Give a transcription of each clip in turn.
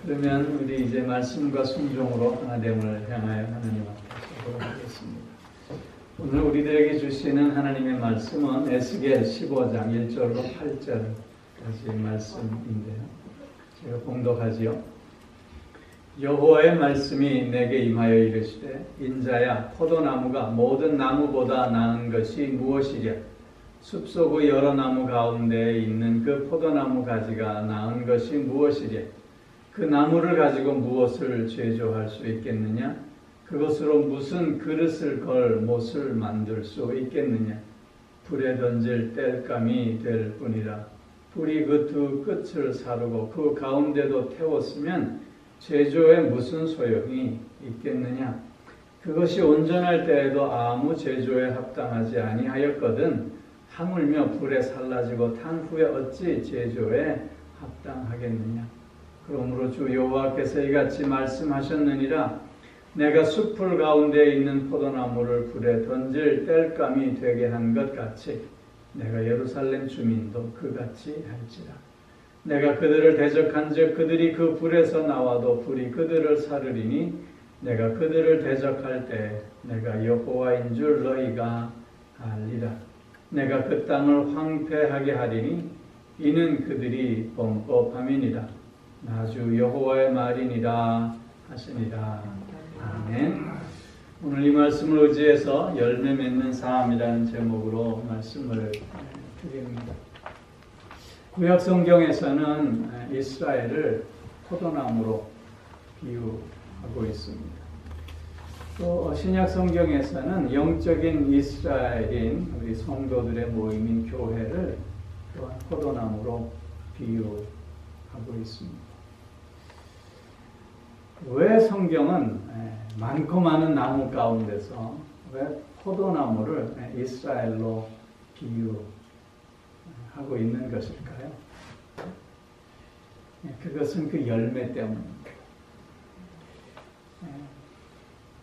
그러면 우리 이제 말씀과 순종으로 하나님을 향하여 하나님 앞에 기도하겠습니다. 오늘 우리들에게 주시는 하나님의 말씀은 에스겔 15장 1절로 8절까지의 말씀인데요. 제가 봉독하지요. 여호와의 말씀이 내게 임하여 이르시되 인자야 포도나무가 모든 나무보다 나은 것이 무엇이랴. 숲속의 여러 나무 가운데에 있는 그 포도나무 가지가 나은 것이 무엇이랴. 그 나무를 가지고 무엇을 제조할 수 있겠느냐? 그것으로 무슨 그릇을 걸 못을 만들 수 있겠느냐? 불에 던질 땔감이 될 뿐이라. 불이 그 두 끝을 사르고 그 가운데도 태웠으면 제조에 무슨 소용이 있겠느냐? 그것이 온전할 때에도 아무 제조에 합당하지 아니하였거든 하물며 불에 살라지고 탄 후에 어찌 제조에 합당하겠느냐? 그러므로 주 여호와께서 이같이 말씀하셨느니라. 내가 숲풀 가운데 있는 포도나무를 불에 던질 땔감이 되게 한 것 같이 내가 예루살렘 주민도 그같이 할지라. 내가 그들을 대적한즉 그들이 그 불에서 나와도 불이 그들을 사르리니 내가 그들을 대적할 때 내가 여호와인 줄 너희가 알리라. 내가 그 땅을 황폐하게 하리니 이는 그들이 범법함이니라. 나주 여호와의 말이니라 하시니라. 아멘. 오늘 이 말씀을 의지해서 열매 맺는 삶이라는 제목으로 말씀을 드립니다. 구약 성경에서는 이스라엘을 포도나무로 비유하고 있습니다. 또 신약 성경에서는 영적인 이스라엘인 우리 성도들의 모임인 교회를 또한 포도나무로 비유하고 있습니다. 왜 성경은 많고 많은 나무 가운데서 왜 포도나무를 이스라엘로 비유하고 있는 것일까요? 그것은 그 열매 때문입니다.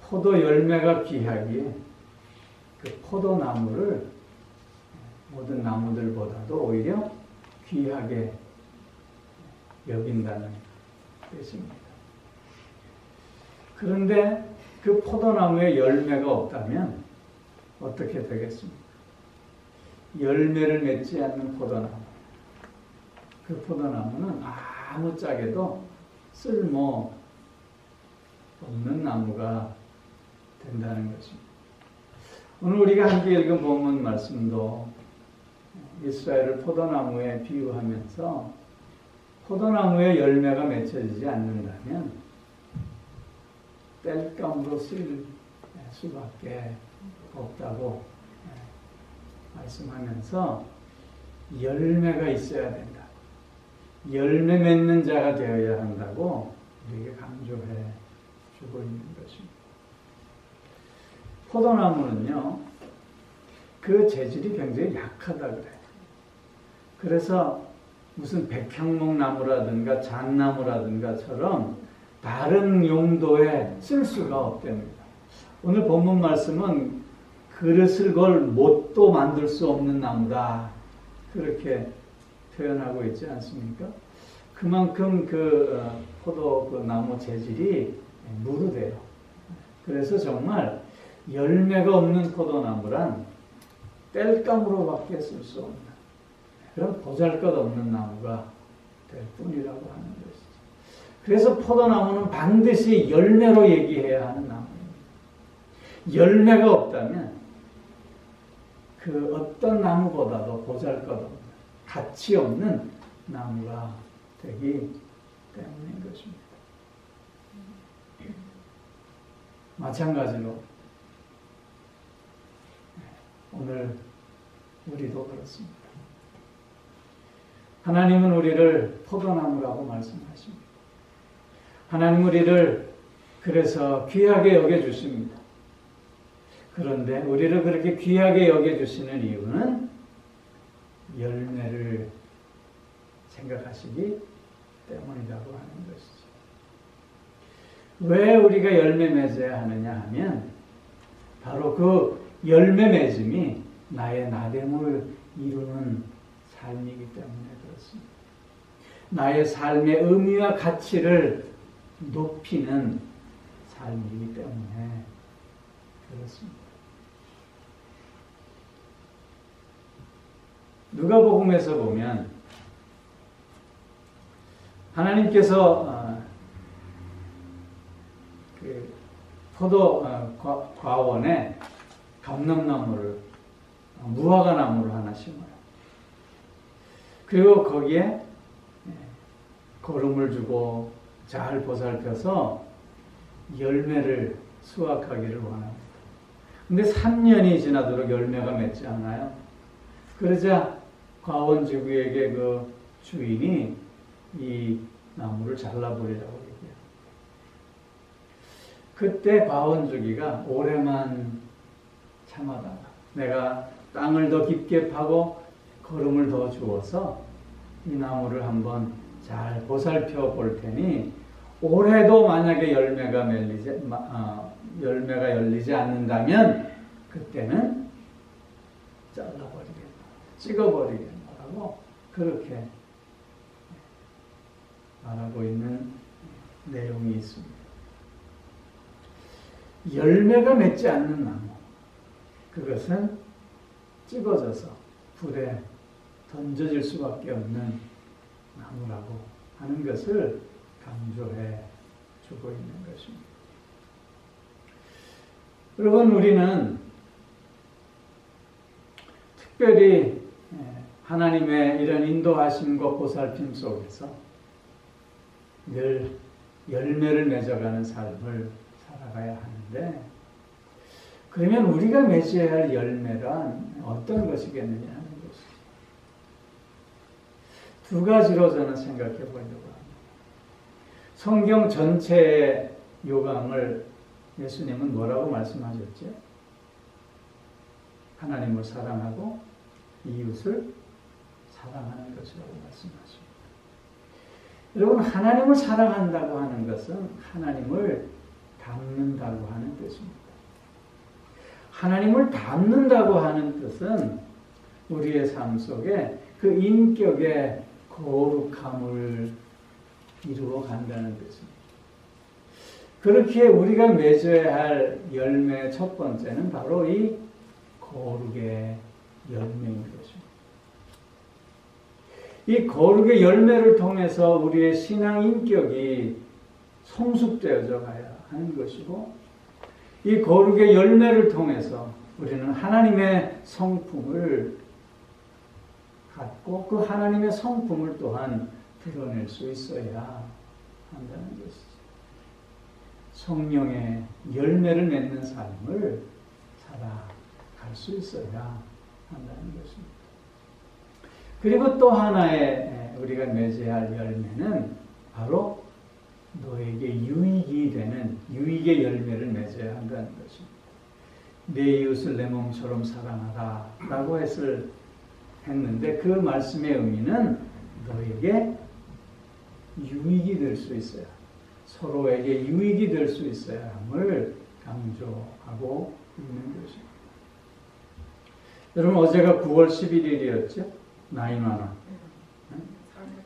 포도 열매가 귀하기에 그 포도나무를 모든 나무들보다도 오히려 귀하게 여긴다는 뜻입니다. 그런데 그 포도나무에 열매가 없다면 어떻게 되겠습니까? 열매를 맺지 않는 포도나무. 그 포도나무는 아무짝에도 쓸모 없는 나무가 된다는 것입니다. 오늘 우리가 함께 읽은 본문 말씀도 이스라엘을 포도나무에 비유하면서 포도나무에 열매가 맺혀지지 않는다면 땔감으로 쓰일 수밖에 없다고 말씀하면서 열매가 있어야 된다. 열매 맺는 자가 되어야 한다고 우리에게 강조해 주고 있는 것입니다. 포도나무는요, 그 재질이 굉장히 약하다 그래요. 그래서 무슨 백향목나무라든가 잣나무라든가처럼 다른 용도에 쓸 수가 없답니다. 오늘 본문 말씀은 그릇을 걸 못도 만들 수 없는 나무다. 그렇게 표현하고 있지 않습니까? 그만큼 그 포도 그 나무 재질이 무르대요. 그래서 정말 열매가 없는 포도나무란 땔감으로밖에 쓸 수 없는 그런 보잘것없는 나무가 될 뿐이라고 하는 것이죠. 그래서 포도나무는 반드시 열매로 얘기해야 하는 나무입니다. 열매가 없다면 그 어떤 나무보다도 보잘것없는 가치 없는 나무가 되기 때문인 것입니다. 마찬가지로 오늘 우리도 그렇습니다. 하나님은 우리를 포도나무라고 말씀하십니다. 하나님 우리를 그래서 귀하게 여겨주십니다. 그런데 우리를 그렇게 귀하게 여겨주시는 이유는 열매를 생각하시기 때문이라고 하는 것이죠. 왜 우리가 열매 맺어야 하느냐 하면 바로 그 열매 맺음이 나의 나됨을 이루는 삶이기 때문에 그렇습니다. 나의 삶의 의미와 가치를 높이는 삶이기 때문에 그렇습니다. 누가복음에서 보면 하나님께서 그 포도 과원에 감람나무를 무화과 나무를 하나 심어요. 그리고 거기에 거름을 주고 잘 보살펴서 열매를 수확하기를 원합니다. 근데 3년이 지나도록 열매가 맺지 않아요. 그러자 과원주구에게 그 주인이 이 나무를 잘라버리라고 얘기해요. 그때 과원주기가 올해만 참아다가 내가 땅을 더 깊게 파고 거름을 더 주어서 이 나무를 한번 잘 보살펴 볼 테니 올해도 만약에 열매가 열리지 않는다면 그때는 잘라버리겠다, 찍어버리겠다라고 그렇게 말하고 있는 내용이 있습니다. 열매가 맺지 않는 나무, 그것은 찍어져서 불에 던져질 수밖에 없는 나무라고 하는 것을 강조해 주고 있는 것입니다. 여러분, 우리는 특별히 하나님의 이런 인도하심과 보살핌 속에서 늘 열매를 맺어가는 삶을 살아가야 하는데, 그러면 우리가 맺어야 할 열매란 어떤 것이겠느냐 하는 것이죠. 두 가지로 저는 생각해 보려고 합니다. 성경 전체의 요강을 예수님은 뭐라고 말씀하셨죠? 하나님을 사랑하고 이웃을 사랑하는 것이라고 말씀하십니다. 여러분, 하나님을 사랑한다고 하는 것은 하나님을 닮는다고 하는 뜻입니다. 하나님을 닮는다고 하는 뜻은 우리의 삶 속에 그 인격의 거룩함을 이루어 간다는 뜻입니다. 그렇게 우리가 맺어야 할 열매 첫 번째는 바로 이 거룩의 열매인 것입니다. 이 거룩의 열매를 통해서 우리의 신앙 인격이 성숙되어져 가야 하는 것이고, 이 거룩의 열매를 통해서 우리는 하나님의 성품을 갖고 그 하나님의 성품을 또한 드러낼 수 있어야 한다는 것이죠. 성령의 열매를 맺는 삶을 살아갈 수 있어야 한다는 것입니다. 그리고 또 하나의 우리가 맺어야 할 열매는 바로 너에게 유익이 되는 유익의 열매를 맺어야 한다는 것입니다. 내 이웃을 내 몸처럼 사랑하라 라고 했는데 그 말씀의 의미는 너에게 유익이 될 수 있어야, 서로에게 유익이 될 수 있어야 함을 강조하고 있는 것입니다. 여러분, 어제가 9월 11일이었죠? 9/11.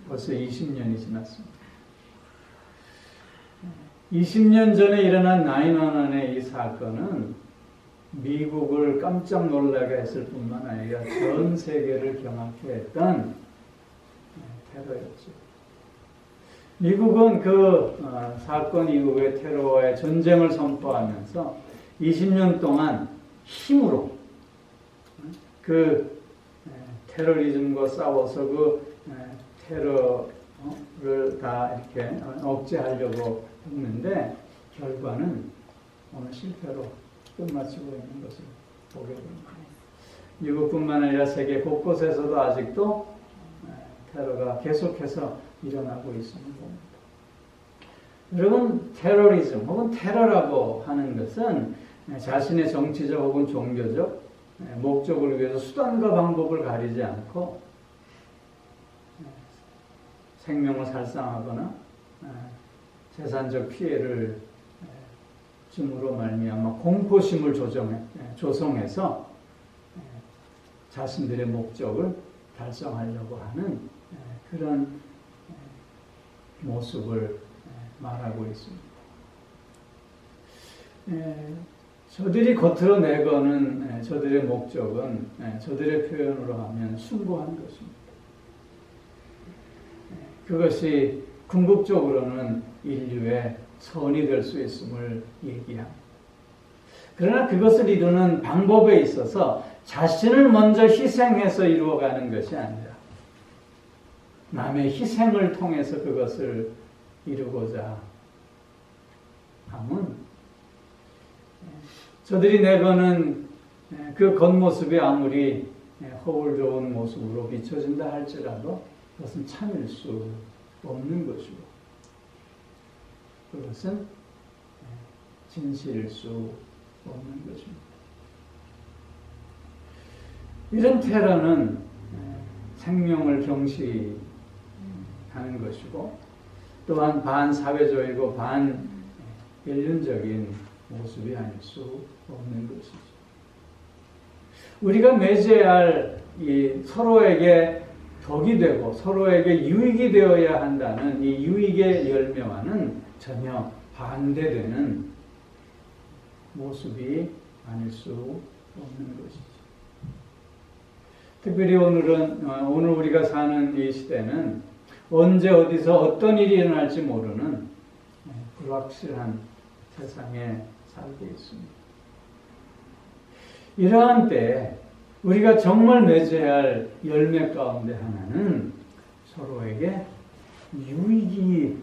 벌써 20년이 지났습니다. 20년 전에 일어난 9/11의 이 사건은 미국을 깜짝 놀라게 했을 뿐만 아니라 전 세계를 경악케 했던 테러였죠. 미국은 그 사건 이후에 테러와의 전쟁을 선포하면서 20년 동안 힘으로 그 테러리즘과 싸워서 그 테러를 다 이렇게 억제하려고 했는데 결과는 오늘 실패로 끝마치고 있는 것을 보게 됩니다. 미국뿐만 아니라 세계 곳곳에서도 아직도 테러가 계속해서 일어나고 있는 겁니다. 여러분, 테러리즘 혹은 테러라고 하는 것은 자신의 정치적 혹은 종교적 목적을 위해서 수단과 방법을 가리지 않고 생명을 살상하거나 재산적 피해를 줌으로 말미암아 공포심을 조성해서 자신들의 목적을 달성하려고 하는 그런 모습을 말하고 있습니다. 저들이 겉으로 내거는 저들의 목적은 저들의 표현으로 하면 숭고한 것입니다. 그것이 궁극적으로는 인류의 선이 될 수 있음을 얘기합니다. 그러나 그것을 이루는 방법에 있어서 자신을 먼저 희생해서 이루어가는 것이 아니라 남의 희생을 통해서 그것을 이루고자 함은 저들이 내거는 그 겉모습이 아무리 허울 좋은 모습으로 비춰진다 할지라도 그것은 참일 수 없는 것이고 그것은 진실일 수 없는 것입니다. 이런 테러는 생명을 경시하는 것이고 또한 반사회적이고 반인륜적인 모습이 아닐 수 없는 것이죠. 우리가 매제할 이 서로에게 덕이 되고 서로에게 유익이 되어야 한다는 이 유익의 열매와는 전혀 반대되는 모습이 아닐 수 없는 것이죠. 특별히 오늘 우리가 사는 이 시대는 언제 어디서 어떤 일이 일어날지 모르는 불확실한 세상에 살고 있습니다. 이러한 때에 우리가 정말 맺어야 할 열매 가운데 하나는 서로에게 유익이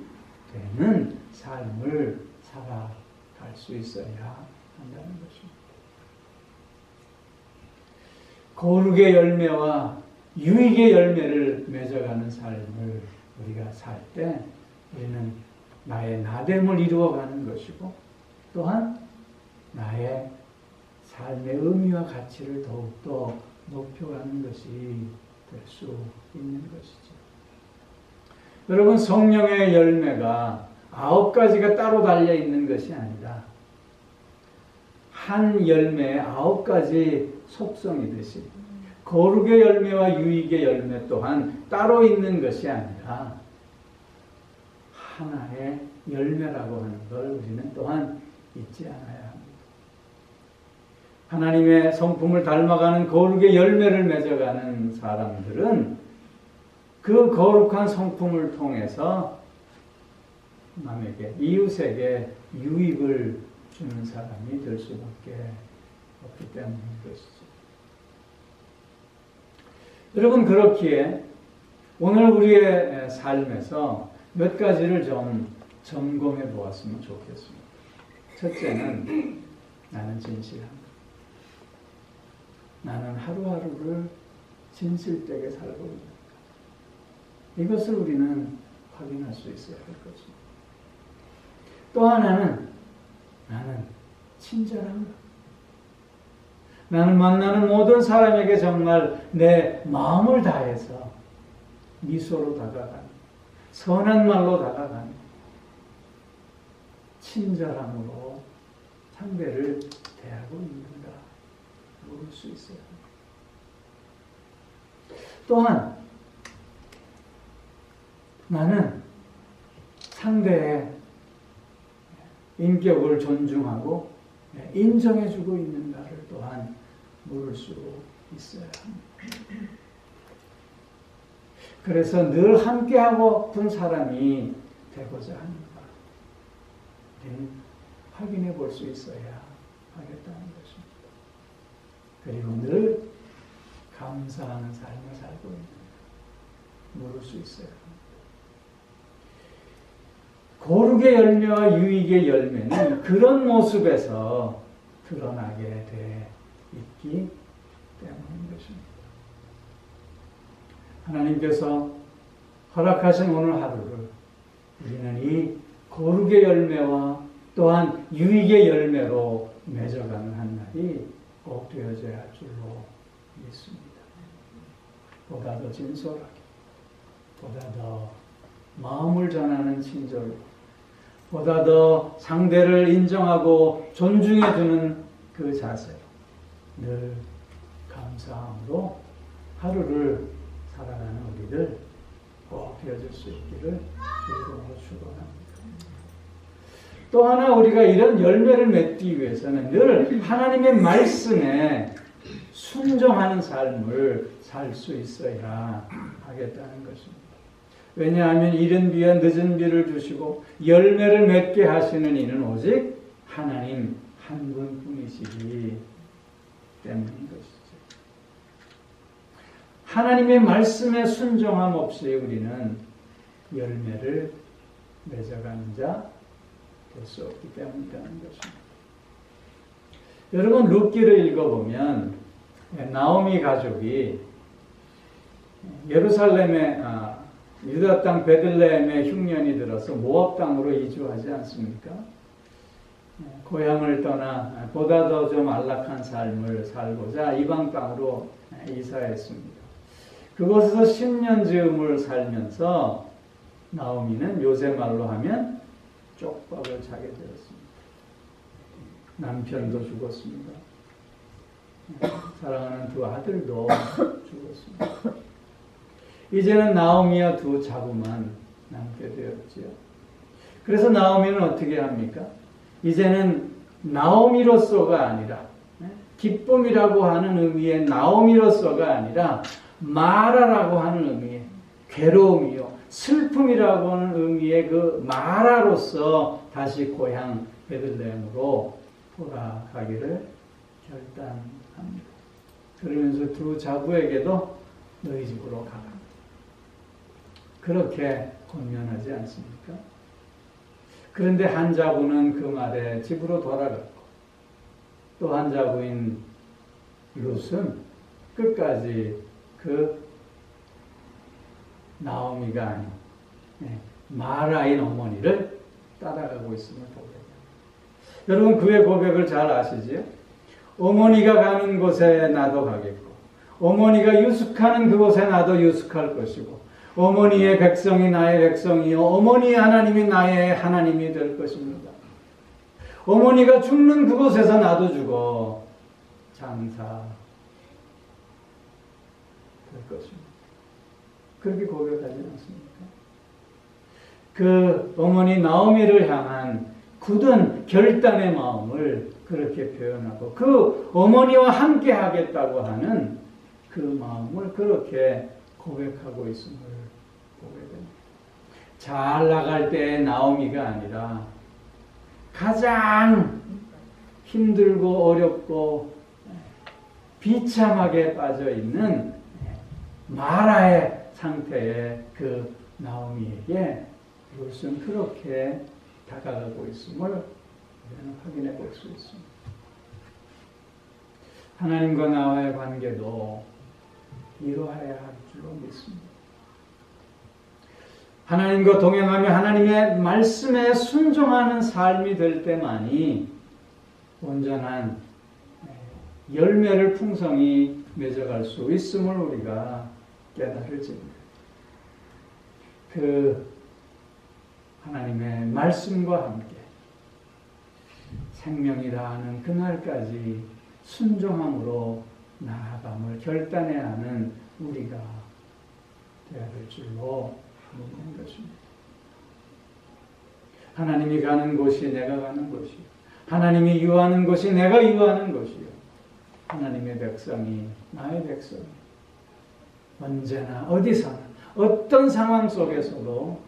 되는 삶을 살아갈 수 있어야 한다는 것입니다. 거룩의 열매와 유익의 열매를 맺어가는 삶을 우리가 살 때 우리는 나의 나됨을 이루어가는 것이고 또한 나의 삶의 의미와 가치를 더욱더 높여가는 것이 될 수 있는 것이죠. 여러분, 성령의 열매가 9가지가 따로 달려있는 것이 아니라 한 열매에 9가지 속성이듯이 거룩의 열매와 유익의 열매 또한 따로 있는 것이 아니라 하나의 열매라고 하는 걸 우리는 또한 잊지 않아야 합니다. 하나님의 성품을 닮아가는 거룩의 열매를 맺어가는 사람들은 그 거룩한 성품을 통해서 남에게, 이웃에게 유익을 주는 사람이 될 수밖에 없기 때문인 것이죠. 여러분, 그렇기에 오늘 우리의 삶에서 몇 가지를 좀 점검해 보았으면 좋겠습니다. 첫째는 나는 진실한가? 나는 하루하루를 진실되게 살고 있는가? 이것을 우리는 확인할 수 있어야 할 것입니다. 또 하나는 나는 친절한가? 나는 만나는 모든 사람에게 정말 내 마음을 다해서 미소로 다가가는, 선한 말로 다가가는, 친절함으로 상대를 대하고 있는가 모를 수 있어요. 또한 나는 상대의 인격을 존중하고 인정해주고 있는가를 또한 물을 수 있어야 합니다. 그래서 늘 함께하고픈 사람이 되고자 하는가 확인해 볼 수 있어야 하겠다는 것입니다. 그리고 늘 감사하는 삶을 살고 있는가 물을 수 있어야 합니다. 거룩의 열매와 유익의 열매는 그런 모습에서 드러나게 돼 있기 때문인 것입니다. 하나님께서 허락하신 오늘 하루를 우리는 이 거룩의 열매와 또한 유익의 열매로 맺어가는 한 날이 꼭 되어져야 할 줄로 믿습니다. 보다 더 진솔하게, 보다 더 마음을 전하는 친절로, 보다 더 상대를 인정하고 존중해 주는 그 자세로 늘 감사함으로 하루를 살아가는 우리들 꼭 되어줄 수 있기를 주님으로 축원합니다. 또 하나 우리가 이런 열매를 맺기 위해서는 늘 하나님의 말씀에 순종하는 삶을 살 수 있어야 하겠다는 것입니다. 왜냐하면 이른 비와 늦은 비를 주시고 열매를 맺게 하시는 이는 오직 하나님 한 분뿐이시기 때문인 것이죠. 하나님의 말씀에 순종함 없이 우리는 열매를 맺어가는 자 될 수 없기 때문이라는 것입니다. 여러분 룻기를 읽어보면 나오미 가족이 예루살렘에 유다 땅 베들레헴에 흉년이 들어서 모압 땅으로 이주하지 않습니까? 고향을 떠나 보다 더 좀 안락한 삶을 살고자 이방 땅으로 이사했습니다. 그곳에서 10년 즈음을 살면서 나오미는 요새 말로 하면 쪽박을 자게 되었습니다. 남편도 죽었습니다. 사랑하는 두 아들도 죽었습니다. 이제는 나오미와 두 자부만 남게 되었지요. 그래서 나오미는 어떻게 합니까? 이제는 나오미로서가 아니라 기쁨이라고 하는 의미의 나오미로서가 아니라 마라라고 하는 의미의 괴로움이요 슬픔이라고 하는 의미의 그 마라로서 다시 고향 베들레헴으로 돌아가기를 결단합니다. 그러면서 두 자부에게도 너희 집으로 가라. 그렇게 권면하지 않습니까? 그런데 한 자부는 그 말에 집으로 돌아갔고 또 한 자부인 룻은 끝까지 그 나오미가 아닌 마라인 어머니를 따라가고 있음을 보게 됩니다. 여러분 그의 고백을 잘 아시지요? 어머니가 가는 곳에 나도 가겠고 어머니가 유숙하는 그곳에 나도 유숙할 것이고 어머니의 백성이 나의 백성이요 어머니의 하나님이 나의 하나님이 될 것입니다. 어머니가 죽는 그곳에서 나도 죽어 장사 될 것입니다. 그렇게 고백하지 않습니까? 그 어머니 나오미를 향한 굳은 결단의 마음을 그렇게 표현하고 그 어머니와 함께 하겠다고 하는 그 마음을 그렇게 고백하고 있음을 보게 됩니다. 잘 나갈 때의 나오미가 아니라 가장 힘들고 어렵고 비참하게 빠져있는 마라의 상태의 그 나오미에게 룻은 그렇게 다가가고 있음을 우리는 확인해 볼 수 있습니다. 하나님과 나와의 관계도 이러해야 할 줄로 믿습니다. 하나님과 동행하며 하나님의 말씀에 순종하는 삶이 될 때만이 온전한 열매를 풍성히 맺어갈 수 있음을 우리가 깨달을지입니다. 그 하나님의 말씀과 함께 생명이라 하는 그날까지 순종함으로 나아감을 결단해야 하는 우리가 되어야 될 줄로 믿는 것입니다. 하나님이 가는 곳이 내가 가는 곳이요 하나님이 유하는 곳이 내가 유하는 곳이요 하나님의 백성이 나의 백성이 언제나 어디서나 어떤 상황 속에서도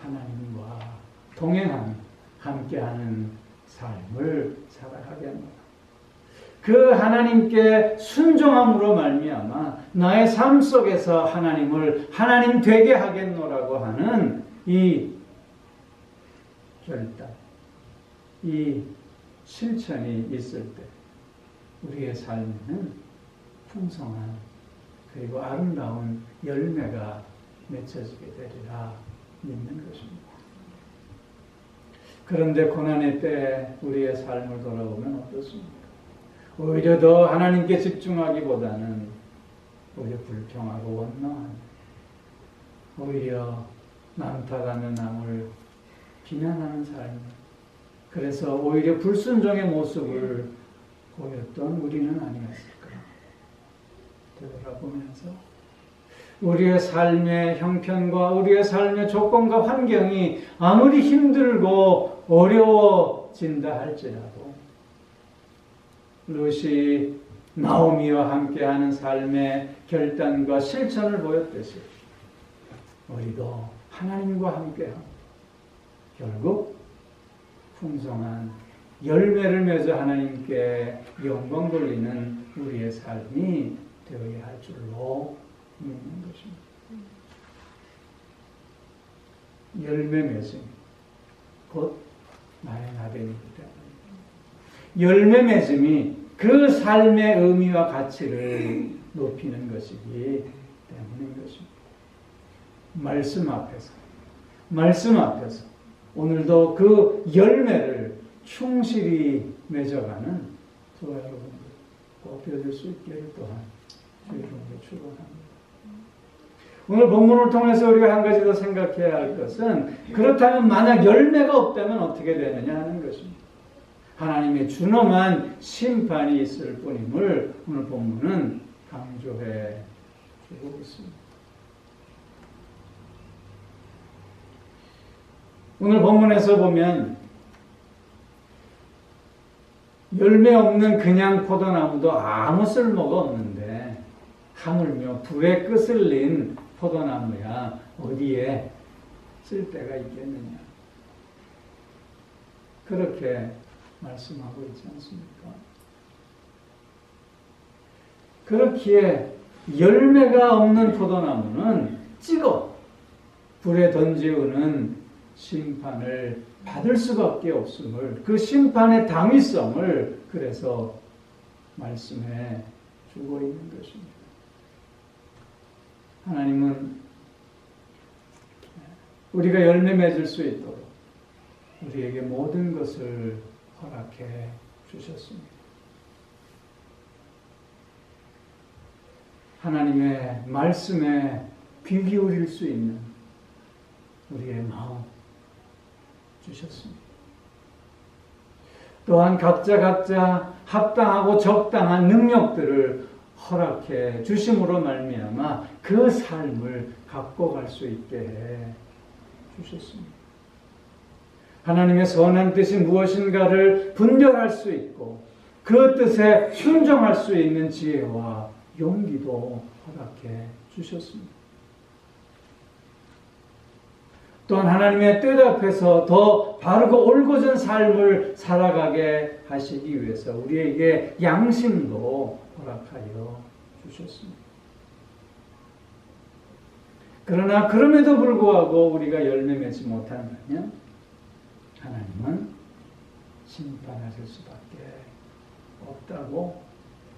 하나님과 동행하며 함께하는 삶을 살아가겠노라. 그 하나님께 순종함으로 말미암아 나의 삶 속에서 하나님을 하나님 되게 하겠노라고 하는 이 결단, 이 실천이 있을 때 우리의 삶에는 풍성한 그리고 아름다운 열매가 맺혀지게 되리라 믿는 것입니다. 그런데 고난의 때에 우리의 삶을 돌아보면 어떻습니까? 오히려 더 하나님께 집중하기보다는 오히려 불평하고 원망하는 오히려 남 탓하며 남을 비난하는 삶 그래서 오히려 불순종의 모습을 보였던 우리는 아니었을까 되돌아보면서 우리의 삶의 형편과 우리의 삶의 조건과 환경이 아무리 힘들고 어려워진다 할지라도 룻이 나오미와 함께하는 삶의 결단과 실천을 보였듯이 우리도 하나님과 함께하고 결국 풍성한 열매를 맺어 하나님께 영광 돌리는 우리의 삶이 되어야 할 줄로 믿는 것입니다. 열매 맺음, 곧 나의 나됨이기 때문에 열매 맺음이 그 삶의 의미와 가치를 높이는 것이기 때문인 것입니다. 말씀 앞에서 오늘도 그 열매를 충실히 맺어가는 저와 여러분들 꼭 되어질 수 있기를 또한 주님께 축원합니다. 오늘 본문을 통해서 우리가 한 가지 더 생각해야 할 것은 그렇다면 만약 열매가 없다면 어떻게 되느냐 하는 것입니다. 하나님의 준엄한 심판이 있을 뿐임을 오늘 본문은 강조해 주고 있습니다. 오늘 본문에서 보면 열매 없는 그냥 포도나무도 아무 쓸모가 없는데 하물며 불에 끄슬린 포도나무야 어디에 쓸데가 있겠느냐. 그렇게 말씀하고 있지 않습니까? 그렇기에 열매가 없는 포도나무는 찍어 불에 던지우는 심판을 받을 수밖에 없음을, 그 심판의 당위성을 그래서 말씀해 주고 있는 것입니다. 하나님은 우리가 열매 맺을 수 있도록 우리에게 모든 것을 허락해 주셨습니다. 하나님의 말씀에 귀 기울일 수 있는 우리의 마음 주셨습니다. 또한 각자 합당하고 적당한 능력들을 허락해 주심으로 말미암아 그 삶을 갖고 갈 수 있게 해 주셨습니다. 하나님의 선한 뜻이 무엇인가를 분별할 수 있고 그 뜻에 순종할 수 있는 지혜와 용기도 허락해 주셨습니다. 또한 하나님의 뜻 앞에서 더 바르고 올곧은 삶을 살아가게 하시기 위해서 우리에게 양심도 허락하여 주셨습니다. 그러나 그럼에도 불구하고 우리가 열매 맺지 못한다면 하나님은 심판하실 수밖에 없다고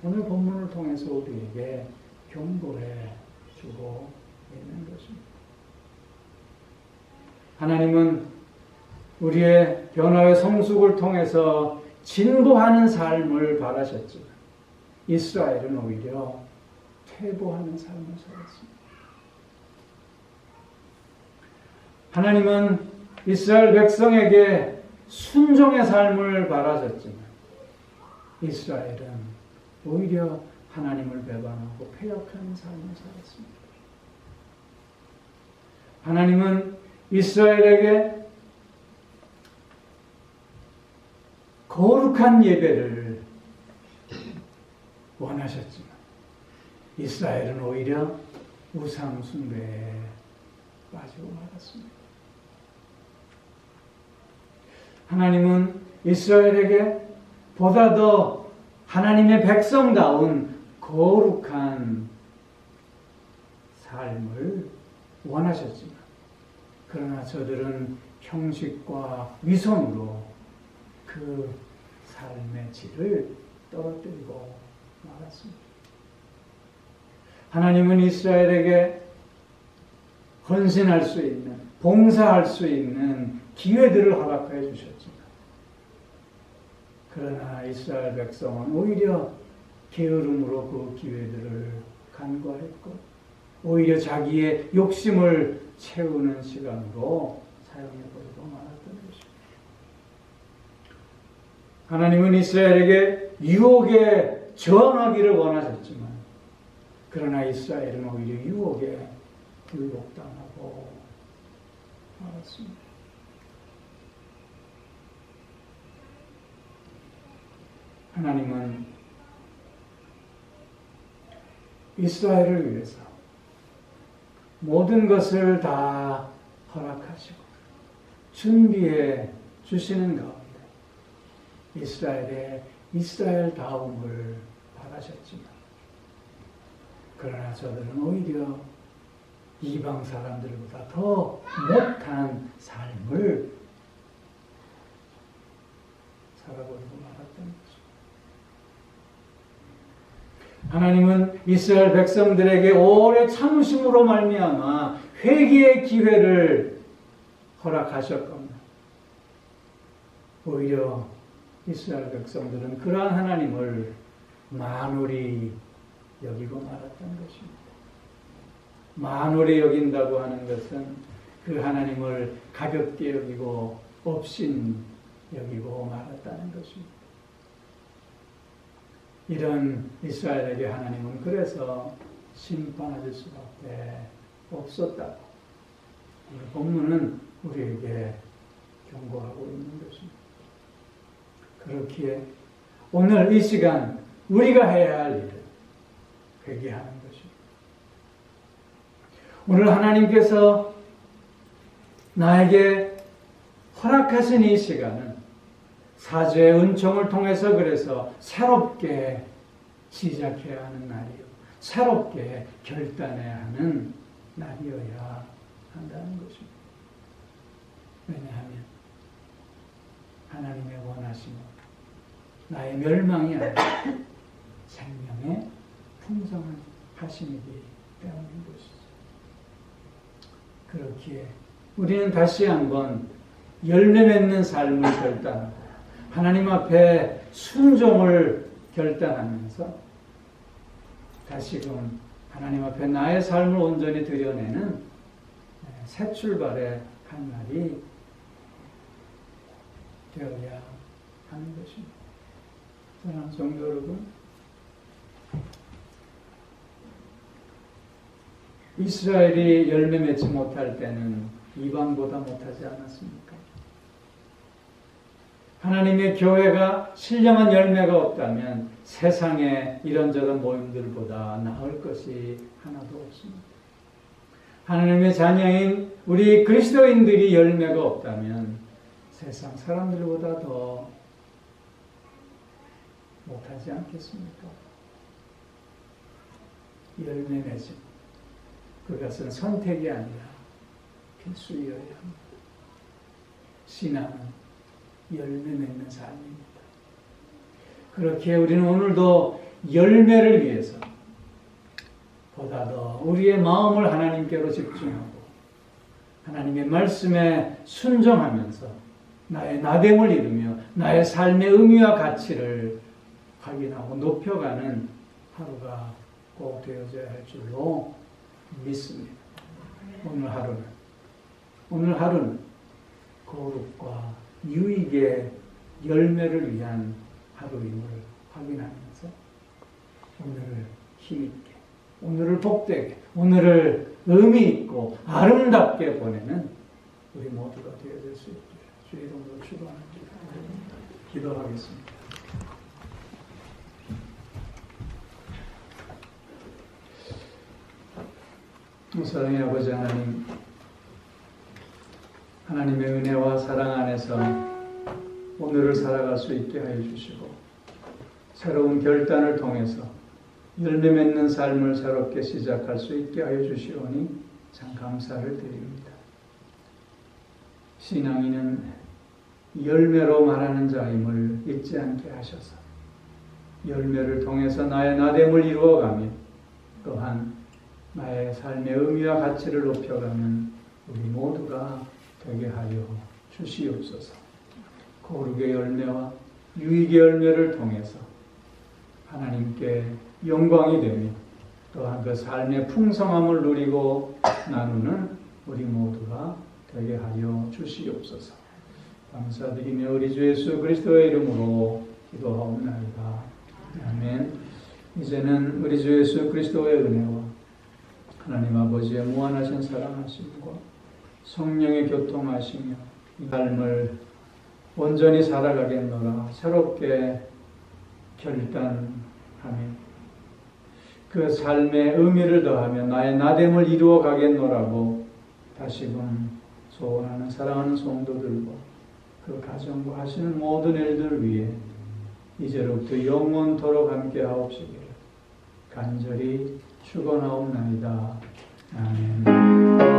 오늘 본문을 통해서 우리에게 경고해 주고 있는 것입니다. 하나님은 우리의 변화의 성숙을 통해서 진보하는 삶을 바라셨지만 이스라엘은 오히려 퇴보하는 삶을 살았습니다. 하나님은 이스라엘 백성에게 순종의 삶을 바라셨지만 이스라엘은 오히려 하나님을 배반하고 패역하는 삶을 살았습니다. 하나님은 이스라엘에게 거룩한 예배를 원하셨지만 이스라엘은 오히려 우상 숭배에 빠지고 말았습니다. 하나님은 이스라엘에게 보다 더 하나님의 백성다운 거룩한 삶을 원하셨지만 그러나 저들은 형식과 위선으로 그 삶의 질을 떨어뜨리고 말았습니다. 하나님은 이스라엘에게 헌신할 수 있는, 봉사할 수 있는 기회들을 허락해 주셨지만 그러나 이스라엘 백성은 오히려 게으름으로 그 기회들을 간과했고 오히려 자기의 욕심을 채우는 시간으로 사용해버리고 말았던 것입니다. 하나님은 이스라엘에게 유혹에 저항하기를 원하셨지만 그러나 이스라엘은 오히려 유혹에 굴복당하고 말았습니다. 하나님은 이스라엘을 위해서 모든 것을 다 허락하시고 준비해 주시는 가운데 이스라엘의 이스라엘다움을 바라셨지만 그러나 저들은 오히려 이방 사람들보다 더 못한 삶을 살아버리고 말았던 것입니다. 하나님은 이스라엘 백성들에게 오래 참으심으로 말미암아 회개의 기회를 허락하셨거나 오히려 이스라엘 백성들은 그러한 하나님을 만홀히 여기고 말았던 것입니다. 만홀히 여긴다고 하는 것은 그 하나님을 가볍게 여기고 업신 여기고 말았다는 것입니다. 이런 이스라엘에게 하나님은 그래서 심판하실 수밖에 없었다고 오늘 본문은 우리에게 경고하고 있는 것입니다. 그렇기에 오늘 이 시간 우리가 해야 할 일은 회개하는 것입니다. 오늘 하나님께서 나에게 허락하신 이 시간은 사죄의 은총을 통해서 그래서 새롭게 시작해야 하는 날이요. 새롭게 결단해야 하는 날이어야 한다는 것입니다. 왜냐하면 하나님의 원하심은 나의 멸망이 아니라 생명의 풍성한 하심이기 때문인 것이죠. 그렇기에 우리는 다시 한번 열매 맺는 삶을 결단하고 하나님 앞에 순종을 결단하면서 다시금 하나님 앞에 나의 삶을 온전히 드려내는 새 출발의 한 날이 되어야 하는 것입니다. 사랑하는 성도 여러분, 이스라엘이 열매 맺지 못할 때는 이방보다 못하지 않았습니까? 하나님의 교회가 신령한 열매가 없다면 세상의 이런저런 모임들보다 나을 것이 하나도 없습니다. 하나님의 자녀인 우리 그리스도인들이 열매가 없다면 세상 사람들보다 더 못하지 않겠습니까? 열매 맺음, 그것은 선택이 아니라 필수이어야 합니다. 신앙은 열매 맺는 삶입니다. 그렇게 우리는 오늘도 열매를 위해서 보다 더 우리의 마음을 하나님께로 집중하고 하나님의 말씀에 순종하면서 나의 나됨을 이루며 나의 삶의 의미와 가치를 확인하고 높여가는 하루가 꼭 되어져야 할 줄로 믿습니다. 오늘 하루는 거룩과 유익의 열매를 위한 하루임을 확인하면서 오늘을 힘있게, 오늘을 복되게, 오늘을 의미있고 아름답게 보내는 우리 모두가 되어질 수 있기를 주의 이름으로 축원합니다. 기도하겠습니다. 사랑의 아버지 하나님, 하나님의 은혜와 사랑 안에서 오늘을 살아갈 수 있게 하여 주시고 새로운 결단을 통해서 열매 맺는 삶을 새롭게 시작할 수 있게 하여 주시오니 참 감사를 드립니다. 신앙인은 열매로 말하는 자임을 잊지 않게 하셔서 열매를 통해서 나의 나됨을 이루어가며 또한 나의 삶의 의미와 가치를 높여가는 우리 모두가 되게 하여 주시옵소서. 거룩의 열매와 유익의 열매를 통해서 하나님께 영광이 되며 또한 그 삶의 풍성함을 누리고 나누는 우리 모두가 되게 하여 주시옵소서. 감사드리며 우리 주 예수 그리스도의 이름으로 기도하옵나이다. 아멘. 이제는 우리 주 예수 그리스도의 은혜와 하나님 아버지의 무한하신 사랑하심과 성령의 교통하시며 이 삶을 온전히 살아가겠노라 새롭게 결단하며 그 삶의 의미를 더하며 나의 나됨을 이루어 가겠노라고 다시금 소원하는 사랑하는 성도들과 그 가정과 하시는 모든 일들 위해 이제로부터 영원토록 함께 하옵시기를 간절히 축원하옵나이다. 아멘.